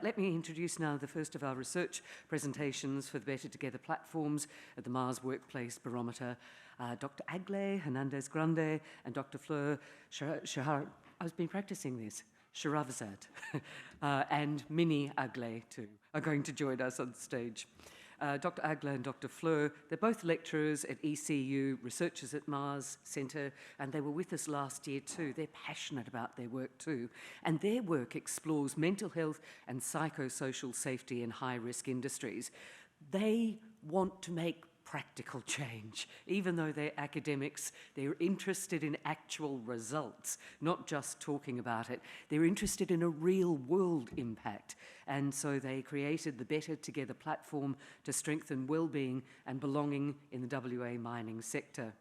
Let me introduce now the first of our research presentations for the Better Together platforms at the Mars Workplace Barometer. Dr. Aglae, Hernandez-Grande, and Dr. Fleur, I've been practicing this, Sharafizad, and Mini Aglae too, are going to join us on stage. Dr. Aglae and Dr. Fleur, they're both lecturers at ECU, researchers at Mars Centre, and they were with us last year too. They're passionate about their work too, and their work explores mental health and psychosocial safety in high-risk industries. They want to make practical change. Even though they're academics, they're interested in actual results, not just talking about it. They're interested in a real-world impact. And so they created the Better Together platform to strengthen well-being and belonging in the WA mining sector.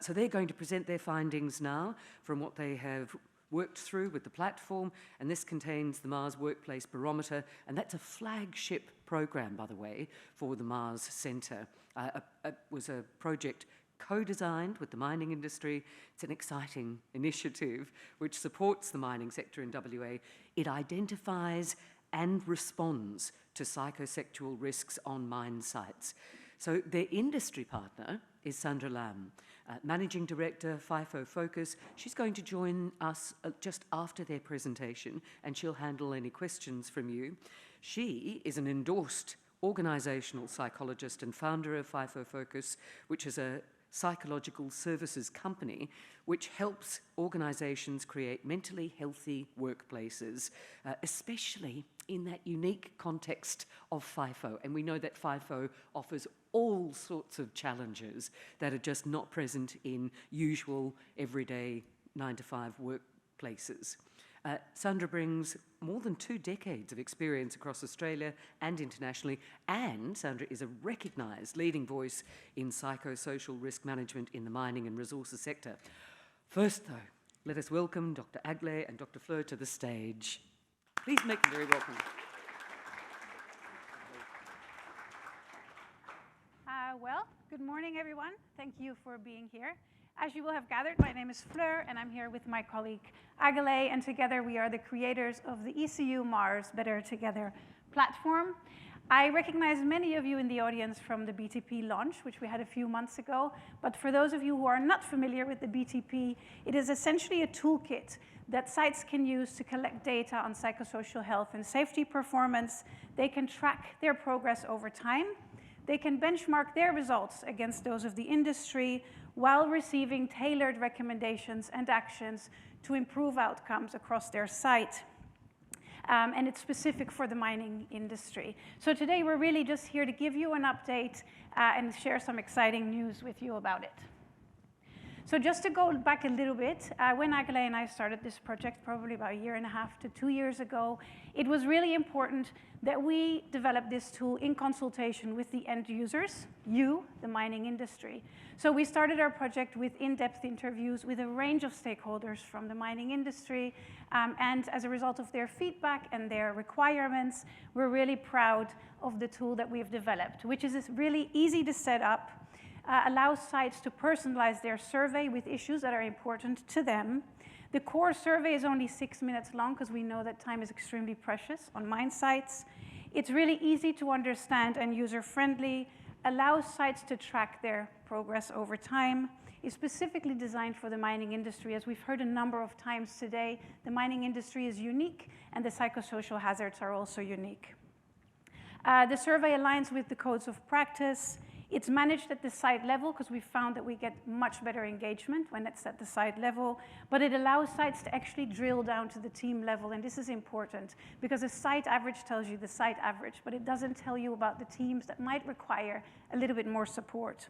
So they're going to present their findings now from what they have worked through with the platform, and this contains the Mars Workplace Barometer, and that's a flagship program, by the way, for the Mars Centre. It was a project co-designed with the mining industry. It's an exciting initiative which supports the mining sector in WA. It identifies and responds to psychosexual risks on mine sites. So their industry partner is Sandra Lam, Managing Director, FIFO Focus. She's going to join us just after their presentation, and she'll handle any questions from you. She is an endorsed organisational psychologist and founder of FIFO Focus, which is a psychological services company which helps organisations create mentally healthy workplaces, especially in that unique context of FIFO. And we know that FIFO offers all sorts of challenges that are just not present in usual, everyday 9-to-5 workplaces. Sandra brings more than 2 decades of experience across Australia and internationally, and Sandra is a recognised leading voice in psychosocial risk management in the mining and resources sector. First, though, let us welcome Dr. Aglae and Dr. Fleur to the stage. Please make them very welcome. Well, good morning, everyone. Thank you for being here. As you will have gathered, my name is Fleur, and I'm here with my colleague Aglae, and together we are the creators of the ECU Mars Better Together platform. I recognize many of you in the audience from the BTP launch, which we had a few months ago, but for those of you who are not familiar with the BTP, it is essentially a toolkit that sites can use to collect data on psychosocial health and safety performance. They can track their progress over time. They can benchmark their results against those of the industry while receiving tailored recommendations and actions to improve outcomes across their site. And it's specific for the mining industry. So today we're really just here to give you an update and share some exciting news with you about it. So just to go back a little bit, when Aglae and I started this project probably about 1.5 to 2 years ago, it was really important that we develop this tool in consultation with the end users, you, the mining industry. So we started our project with in-depth interviews with a range of stakeholders from the mining industry, and as a result of their feedback and their requirements, we're really proud of the tool that we've developed, which is really easy to set up, allows sites to personalize their survey with issues that are important to them. The core survey is only 6 minutes long because we know that time is extremely precious on mine sites. It's really easy to understand and user-friendly, allows sites to track their progress over time. It's specifically designed for the mining industry. As we've heard a number of times today, the mining industry is unique and the psychosocial hazards are also unique. The survey aligns with the codes of practice. It's managed at the site level because we found that we get much better engagement when it's at the site level, but it allows sites to actually drill down to the team level, and this is important because a site average tells you the site average, but it doesn't tell you about the teams that might require a little bit more support.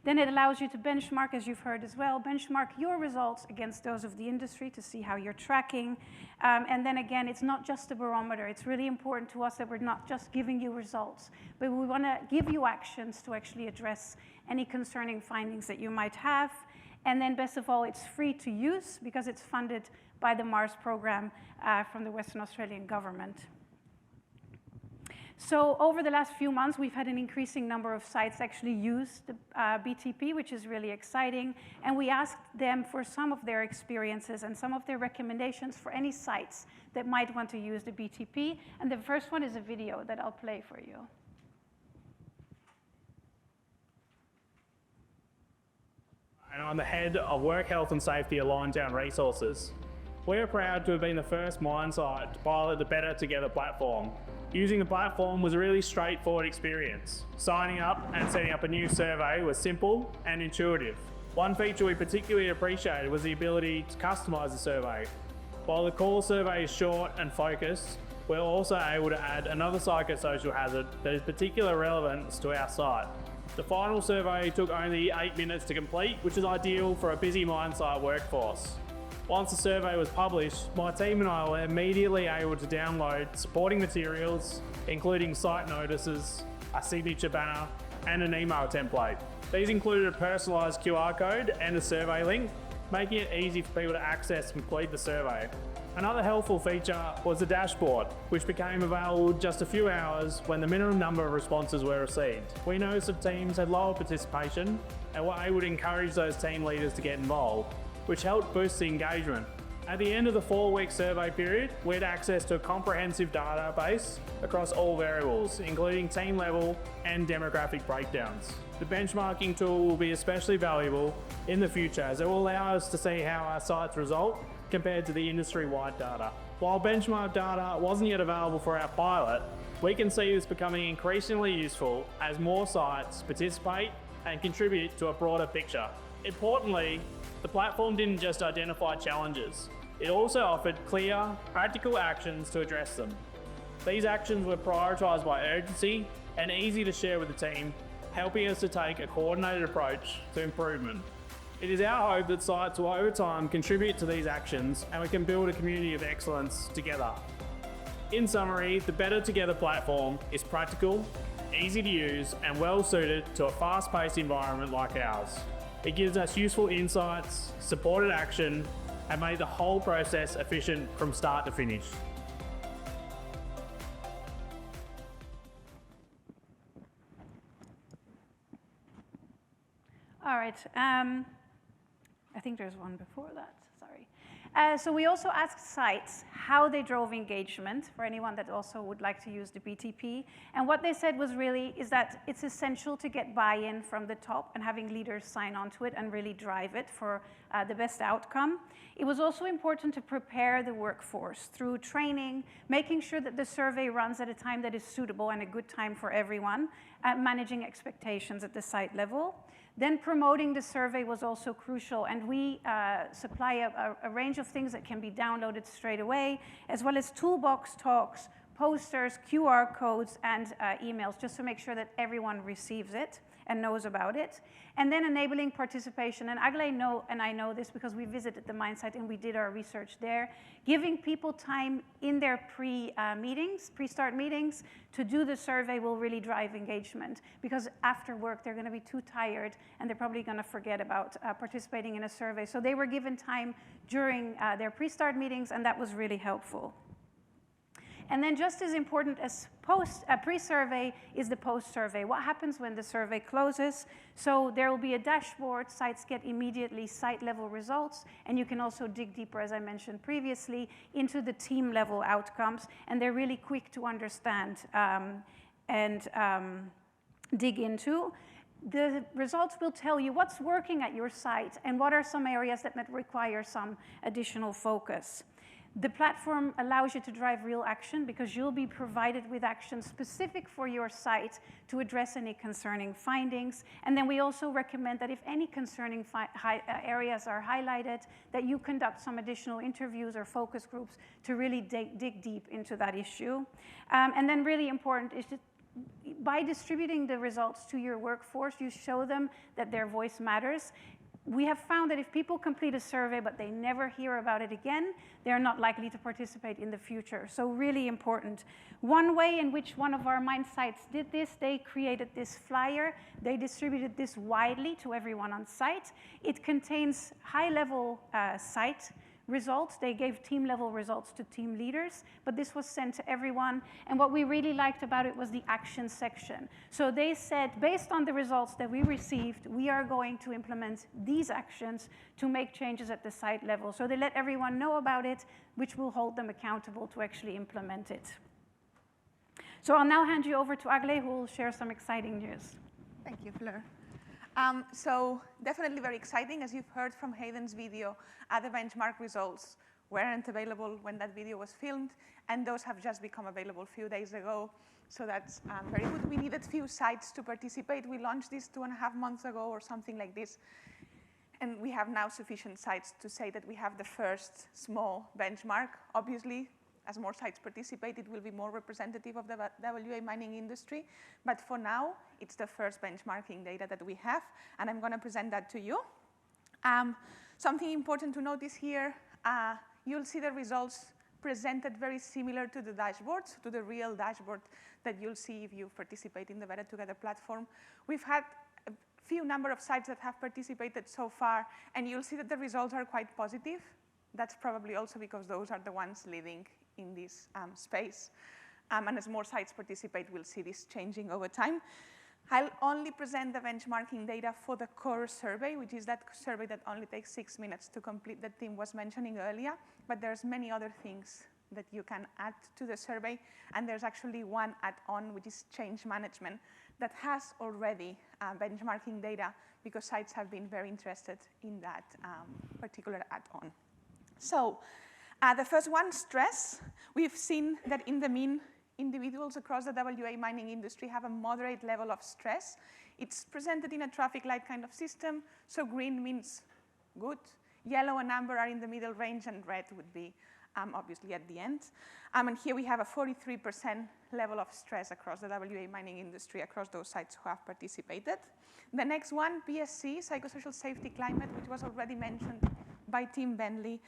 Then it allows you to benchmark, as you've heard as well, benchmark your results against those of the industry to see how you're tracking. And then again, it's not just a barometer. It's really important to us that we're not just giving you results, but we want to give you actions to actually address any concerning findings that you might have. And then best of all, it's free to use because it's funded by the Mars program from the Western Australian government. So over the last few months, we've had an increasing number of sites actually use the BTP, which is really exciting. And we asked them for some of their experiences and some of their recommendations for any sites that might want to use the BTP. And the first one is a video that I'll play for you. And I'm the head of Work Health and Safety at Liontown Resources. We're proud to have been the first mine site to pilot the Better Together platform. Using the platform was a really straightforward experience. Signing up and setting up a new survey was simple and intuitive. One feature we particularly appreciated was the ability to customise the survey. While the core survey is short and focused, we're also able to add another psychosocial hazard that is particular relevance to our site. The final survey took only 8 minutes to complete, which is ideal for a busy mine site workforce. Once the survey was published, my team and I were immediately able to download supporting materials, including site notices, a signature banner, and an email template. These included a personalised QR code and a survey link, making it easy for people to access and complete the survey. Another helpful feature was the dashboard, which became available just a few hours when the minimum number of responses were received. We noticed that teams had lower participation and were able to encourage those team leaders to get involved, which helped boost the engagement. At the end of the 4-week survey period, we had access to a comprehensive database across all variables, including team level and demographic breakdowns. The benchmarking tool will be especially valuable in the future as it will allow us to see how our sites result compared to the industry-wide data. While benchmark data wasn't yet available for our pilot, we can see this becoming increasingly useful as more sites participate and contribute to a broader picture. Importantly, the platform didn't just identify challenges, it also offered clear, practical actions to address them. These actions were prioritised by urgency and easy to share with the team, helping us to take a coordinated approach to improvement. It is our hope that sites will over time contribute to these actions and we can build a community of excellence together. In summary, the Better Together platform is practical, easy to use and well suited to a fast-paced environment like ours. It gives us useful insights, supported action and made the whole process efficient from start to finish. All right. I think there's one before that, sorry. So we also asked sites how they drove engagement for anyone that also would like to use the BTP. And what they said was really is that it's essential to get buy-in from the top and having leaders sign on to it and really drive it for the best outcome. It was also important to prepare the workforce through training, making sure that the survey runs at a time that is suitable and a good time for everyone, managing expectations at the site level. Then promoting the survey was also crucial, and we supply a range of things that can be downloaded straight away, as well as toolbox talks, posters, QR codes, and emails, just to make sure that everyone receives it and knows about it. And then enabling participation, and Aglae and I know this because we visited the mine site and we did our research there, giving people time in their pre-start meetings to do the survey will really drive engagement, because after work they're going to be too tired and they're probably going to forget about participating in a survey. So they were given time during their pre-start meetings, and that was really helpful. And then just as important as pre-survey is the post-survey. What happens when the survey closes? So there will be a dashboard, sites get immediately site-level results, and you can also dig deeper, as I mentioned previously, into the team-level outcomes, and they're really quick to understand and dig into. The results will tell you what's working at your site and what are some areas that might require some additional focus. The platform allows you to drive real action because you'll be provided with action specific for your site to address any concerning findings. And then we also recommend that if any concerning areas are highlighted, that you conduct some additional interviews or focus groups to really dig deep into that issue. And then really important is that by distributing the results to your workforce, you show them that their voice matters. We have found that if people complete a survey but they never hear about it again, they're not likely to participate in the future. So really important. One way in which one of our mine sites did this, they created this flyer. They distributed this widely to everyone on site. It contains high-level site results. They gave team-level results to team leaders, but this was sent to everyone. And what we really liked about it was the action section. So they said, based on the results that we received, we are going to implement these actions to make changes at the site level. So they let everyone know about it, which will hold them accountable to actually implement it. So I'll now hand you over to Aglae, who will share some exciting news. Thank you, Fleur. So definitely very exciting. As you've heard from Hayden's video, the benchmark results weren't available when that video was filmed, and those have just become available a few days ago. So that's very good. We needed few sites to participate. We launched this 2.5 months ago or something like this. And we have now sufficient sites to say that we have the first small benchmark. Obviously, as more sites participate, it will be more representative of the WA mining industry. But for now, it's the first benchmarking data that we have, and I'm going to present that to you. Something important to notice here, you'll see the results presented very similar to the dashboards, to the real dashboard that you'll see if you participate in the Better Together platform. We've had a few number of sites that have participated so far, and you'll see that the results are quite positive. That's probably also because those are the ones leading in this space. And as more sites participate, we'll see this changing over time. I'll only present the benchmarking data for the core survey, which is that survey that only takes 6 minutes to complete that Tim was mentioning earlier. But there's many other things that you can add to the survey. And there's actually one add-on, which is change management, that has already benchmarking data because sites have been very interested in that particular add-on. So the first one, stress. We've seen that in the mean, individuals across the WA mining industry have a moderate level of stress. It's presented in a traffic light kind of system. So green means good. Yellow and amber are in the middle range, and red would be obviously at the end. And here we have a 43% level of stress across the WA mining industry, across those sites who have participated. The next one, PSC, psychosocial safety climate, which was already mentioned by Tim Bentley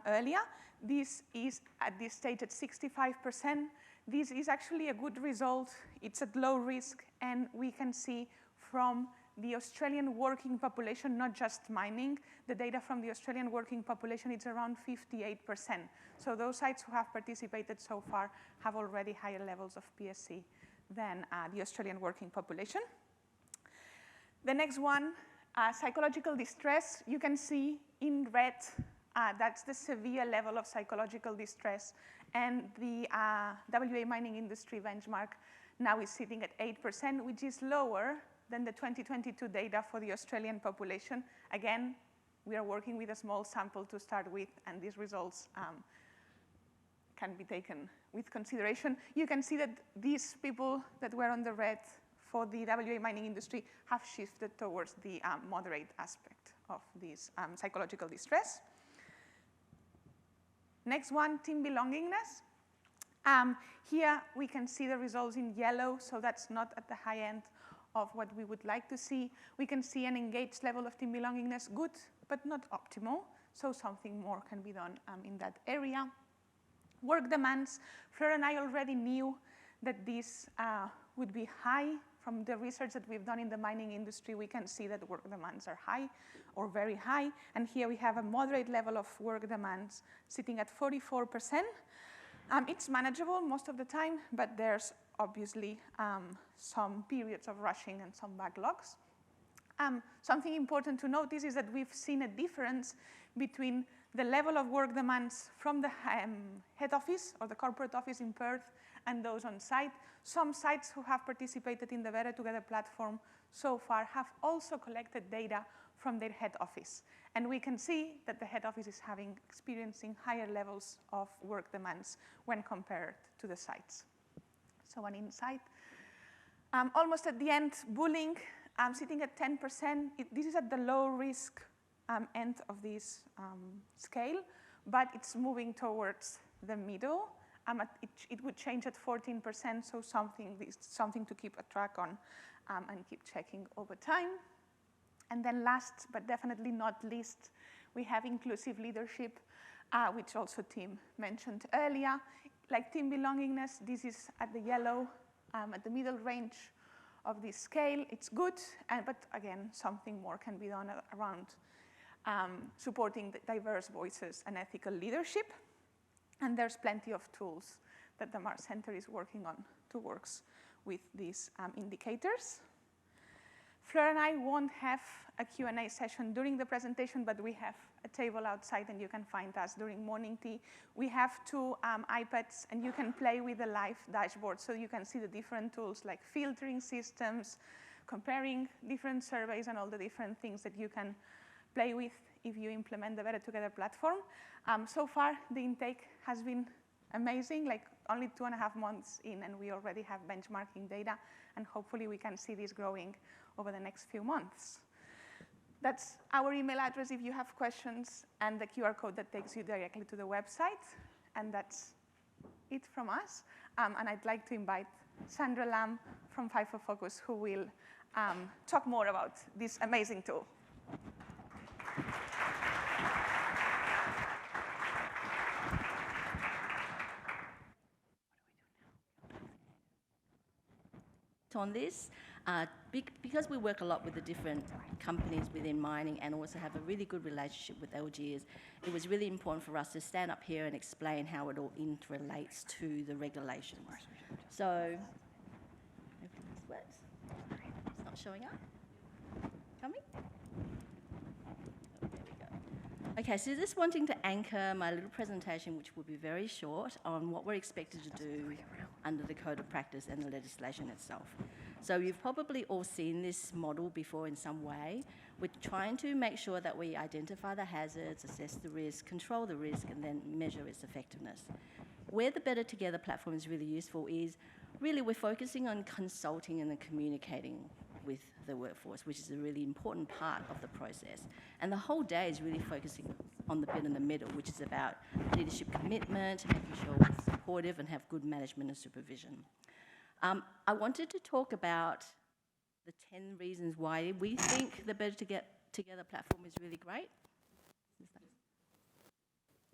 earlier. This is at this stage at 65%. This is actually a good result. It's at low risk, and we can see from the Australian working population, not just mining, the data from the Australian working population, it's around 58%. So those sites who have participated so far have already higher levels of PSC than the Australian working population. The next one, psychological distress. You can see in red, that's the severe level of psychological distress. And the WA mining industry benchmark now is sitting at 8%, which is lower than the 2022 data for the Australian population. Again, we are working with a small sample to start with, and these results can be taken with consideration. You can see that these people that were on the red for the WA mining industry have shifted towards the moderate aspect of this psychological distress. Next one, team belongingness. Here we can see the results in yellow, so that's not at the high end of what we would like to see. We can see an engaged level of team belongingness, good, but not optimal, so something more can be done in that area. Work demands, Fleur and I already knew that this would be high. From the research that we've done in the mining industry, we can see that work demands are high or very high. And here we have a moderate level of work demands sitting at 44%. It's manageable most of the time, but there's obviously some periods of rushing and some backlogs. Something important to notice is that we've seen a difference between the level of work demands from the head office or the corporate office in Perth and those on site. Some sites who have participated in the Better Together platform so far have also collected data from their head office. And we can see that the head office is experiencing higher levels of work demands when compared to the sites. So an insight. Almost at the end, bullying, sitting at 10%. This is at the low risk end of this scale, but it's moving towards the middle. It would change at 14%, so something to keep a track on and keep checking over time. And then last, but definitely not least, we have inclusive leadership, which also Tim mentioned earlier. Like team belongingness, this is at the yellow, at the middle range of this scale. It's good, but again, something more can be done around supporting the diverse voices and ethical leadership. And there's plenty of tools that the Mars Center is working on to work with these indicators. Fleur and I won't have a Q&A session during the presentation, but we have a table outside and you can find us during morning tea. We have 2 iPads and you can play with the live dashboard so you can see the different tools like filtering systems, comparing different surveys and all the different things that you can play with if you implement the Better Together platform. So far, the intake has been amazing, like only 2.5 months in, and we already have benchmarking data, and hopefully we can see this growing over the next few months. That's our email address if you have questions, and the QR code that takes you directly to the website. And that's it from us. And I'd like to invite Sandra Lam from FIFO Focus, who will talk more about this amazing tool. On this, because we work a lot with the different companies within mining and also have a really good relationship with LGs, it was really important for us to stand up here and explain how it all interrelates to the regulations. So, hopefully this works. It's not showing up. Coming? Oh, there we go. Okay, so just wanting to anchor my little presentation, which will be very short, on what we're expected to do under the Code of Practice and the legislation itself. So you've probably all seen this model before in some way. We're trying to make sure that we identify the hazards, assess the risk, control the risk, and then measure its effectiveness. Where the Better Together platform is really useful is really we're focusing on consulting and then communicating with the workforce, which is a really important part of the process. And the whole day is really focusing on the bit in the middle, which is about leadership commitment, making sure we're supportive and have good management and supervision. I wanted to talk about the 10 reasons why we think the Better Together platform is really great.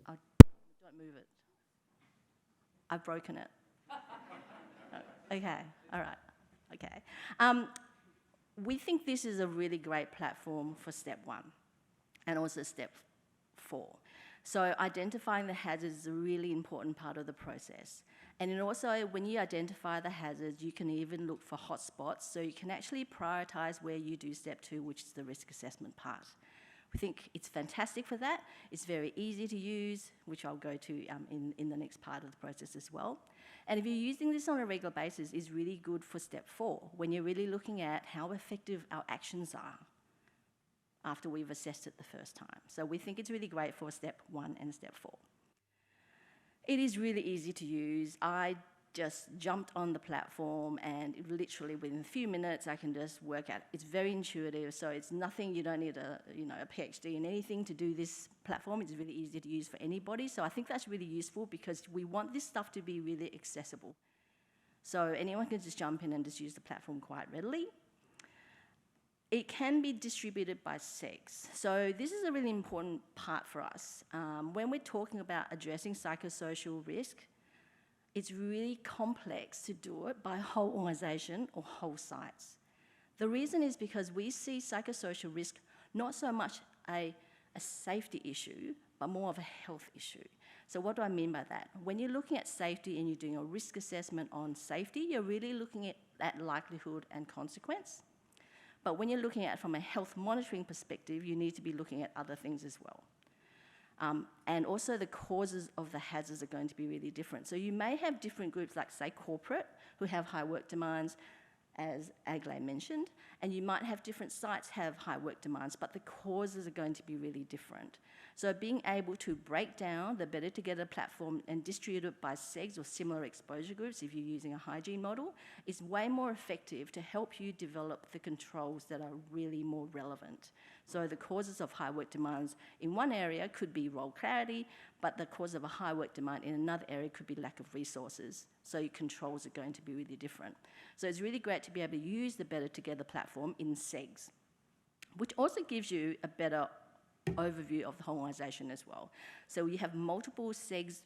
Oh, don't move it. I've broken it. Oh, okay, all right, okay. We think this is a really great platform for step 1 and also step 4. So identifying the hazards is a really important part of the process. And then also, when you identify the hazards, you can even look for hotspots, so you can actually prioritise where you do step 2, which is the risk assessment part. We think it's fantastic for that. It's very easy to use, which I'll go to in the next part of the process as well. And if you're using this on a regular basis, it's really good for step 4, when you're really looking at how effective our actions are after we've assessed it the first time. So we think it's really great for step 1 and step 4. It is really easy to use. I just jumped on the platform and literally within a few minutes I can just work out. It's very intuitive, so it's nothing, you don't need a PhD in anything to do this platform. It's really easy to use for anybody. So I think that's really useful because we want this stuff to be really accessible. So anyone can just jump in and just use the platform quite readily. It can be distributed by sex. So this is a really important part for us. When we're talking about addressing psychosocial risk, it's really complex to do it by whole organisation or whole sites. The reason is because we see psychosocial risk not so much a safety issue, but more of a health issue. So what do I mean by that? When you're looking at safety and you're doing a risk assessment on safety, you're really looking at likelihood and consequence. But when you're looking at it from a health monitoring perspective, you need to be looking at other things as well. And also the causes of the hazards are going to be really different. So you may have different groups like, say, corporate, who have high work demands, as Aglae mentioned, and you might have different sites have high work demands, but the causes are going to be really different. So being able to break down the Better Together platform and distribute it by SEGs or similar exposure groups, if you're using a hygiene model, is way more effective to help you develop the controls that are really more relevant. So the causes of high work demands in one area could be role clarity, but the cause of a high work demand in another area could be lack of resources. So your controls are going to be really different. So it's really great to be able to use the Better Together platform in SEGs, which also gives you a better overview of the whole organisation as well. So you have multiple SEGs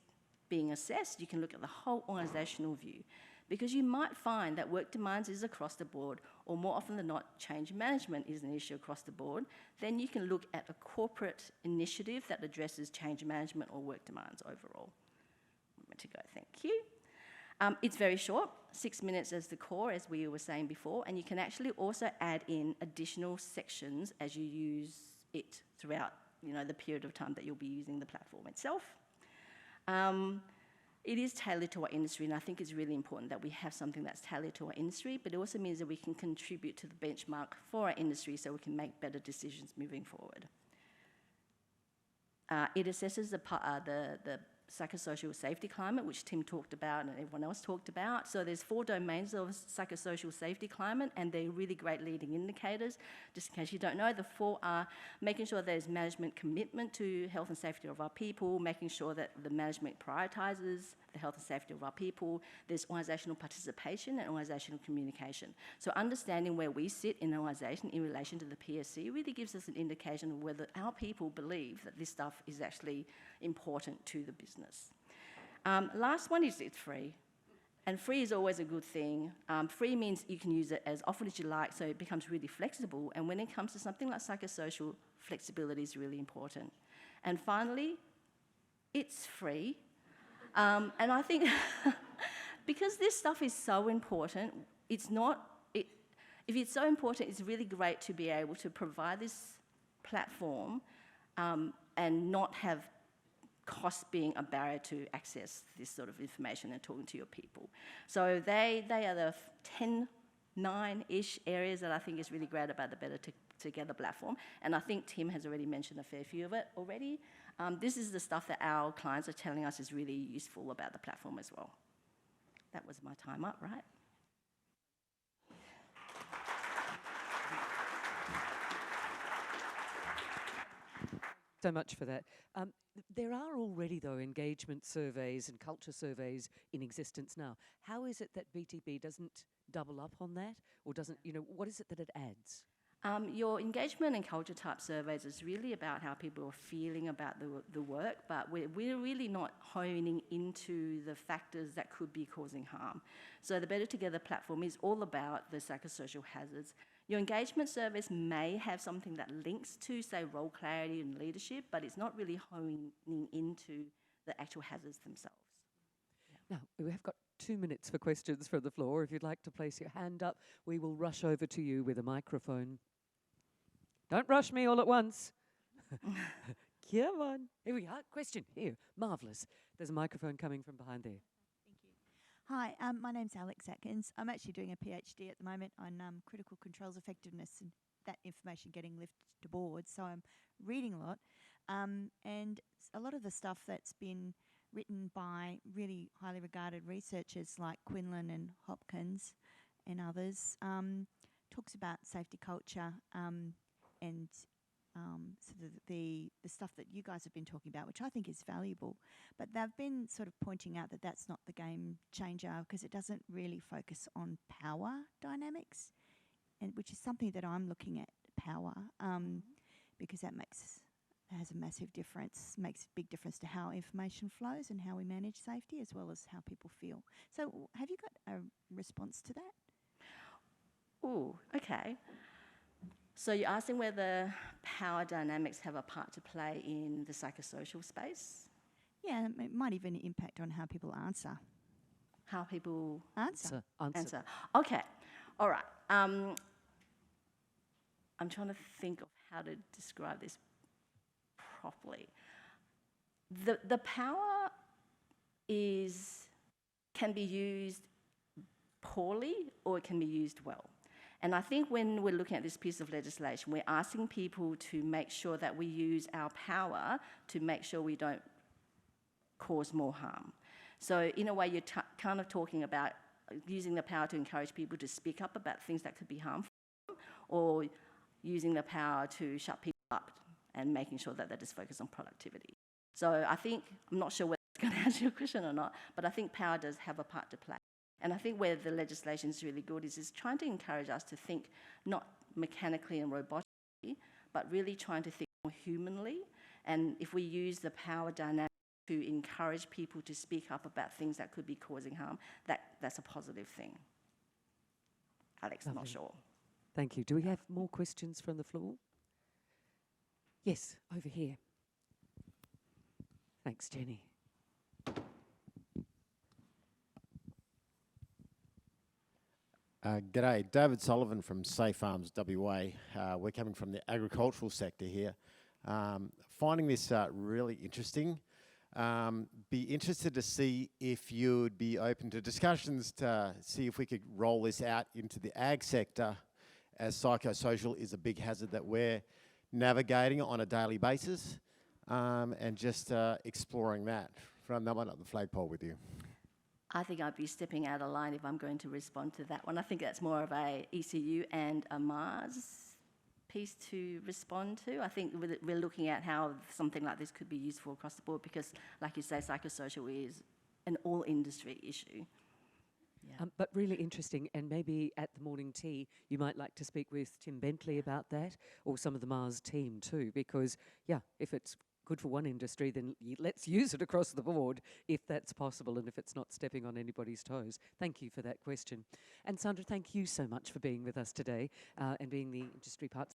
being assessed, you can look at the whole organisational view, because you might find that work demands is across the board, or more often than not, change management is an issue across the board, then you can look at a corporate initiative that addresses change management or work demands overall. To go, thank you. It's very short, 6 minutes as the core, as we were saying before, and you can actually also add in additional sections as you use it throughout, the period of time that you'll be using the platform itself. It is tailored to our industry, and I think it's really important that we have something that's tailored to our industry, but it also means that we can contribute to the benchmark for our industry so we can make better decisions moving forward. It assesses the psychosocial safety climate, which Tim talked about and everyone else talked about. So there's 4 domains of psychosocial safety climate, and they're really great leading indicators. Just in case you don't know, the 4 are making sure there's management commitment to health and safety of our people, making sure that the management prioritises the health and safety of our people, there's organisational participation and organisational communication. So understanding where we sit in an organisation in relation to the PSC really gives us an indication of whether our people believe that this stuff is actually important to the business. Last one is it's free. And free is always a good thing. Free means you can use it as often as you like, so it becomes really flexible. And when it comes to something like psychosocial, flexibility is really important. And finally, it's free. And I think because this stuff is so important, if it's so important, it's really great to be able to provide this platform and not have cost being a barrier to access this sort of information and talking to your people. So they are the 9-ish areas that I think is really great about the Better Together platform. And I think Tim has already mentioned a fair few of it already. This is the stuff that our clients are telling us is really useful about the platform as well. That was my time up, right? So much for that. There are already, though, engagement surveys and culture surveys in existence now. How is it that BTB doesn't double up on that, or doesn't, what is it that it adds? Your engagement and culture type surveys is really about how people are feeling about the work, but we're really not honing into the factors that could be causing harm. So the Better Together platform is all about the psychosocial hazards. Your engagement surveys may have something that links to, say, role clarity and leadership, but it's not really honing into the actual hazards themselves. Yeah. Now, we have got 2 minutes for questions from the floor. If you'd like to place your hand up, we will rush over to you with a microphone. Don't rush me all at once. Come on. Here we are. Question. Here. Marvellous. There's a microphone coming from behind there. Thank you. Hi, my name's Alex Atkins. I'm actually doing a PhD at the moment on critical controls effectiveness and that information getting lifted to board. So I'm reading a lot. And a lot of the stuff that's been written by really highly regarded researchers like Quinlan and Hopkins and others talks about safety culture and sort of the stuff that you guys have been talking about, which I think is valuable. But they've been sort of pointing out that that's not the game changer because it doesn't really focus on power dynamics, and which is something that I'm looking at, power, because that has a massive difference, makes a big difference to how information flows and how we manage safety as well as how people feel. So have you got a response to that? Oh, okay. So you're asking whether power dynamics have a part to play in the psychosocial space? Yeah, it might even impact on how people answer. How people Answer. Okay, all right. I'm trying to think of how to describe this properly. The power can be used poorly or it can be used well. And I think when we're looking at this piece of legislation, we're asking people to make sure that we use our power to make sure we don't cause more harm. So in a way, you're kind of talking about using the power to encourage people to speak up about things that could be harmful, or using the power to shut people up and making sure that they just focus on productivity. So I think, I'm not sure whether it's going to answer your question or not, but I think power does have a part to play. And I think where the legislation is really good is trying to encourage us to think not mechanically and robotically, but really trying to think more humanly. And if we use the power dynamic to encourage people to speak up about things that could be causing harm, that's a positive thing. Alex, I'm not sure. Thank you. Do we have more questions from the floor? Yes, over here. Thanks, Jenny. G'day, David Sullivan from Safe Farms WA. We're coming from the agricultural sector here. Finding this really interesting. Be interested to see if you'd be open to discussions to see if we could roll this out into the ag sector, as psychosocial is a big hazard that we're navigating on a daily basis, and just exploring that. From that one up the flagpole with you. I think I'd be stepping out of line if I'm going to respond to that one. I think that's more of a ECU and a Mars piece to respond to. I think we're looking at how something like this could be useful across the board because, like you say, psychosocial is an all-industry issue. Yeah. But really interesting, and maybe at the morning tea you might like to speak with Tim Bentley about that, or some of the Mars team too, because, yeah, if it's good for one industry, then let's use it across the board if that's possible and if it's not stepping on anybody's toes. Thank you for that question. And Sandra, thank you so much for being with us today and being the industry part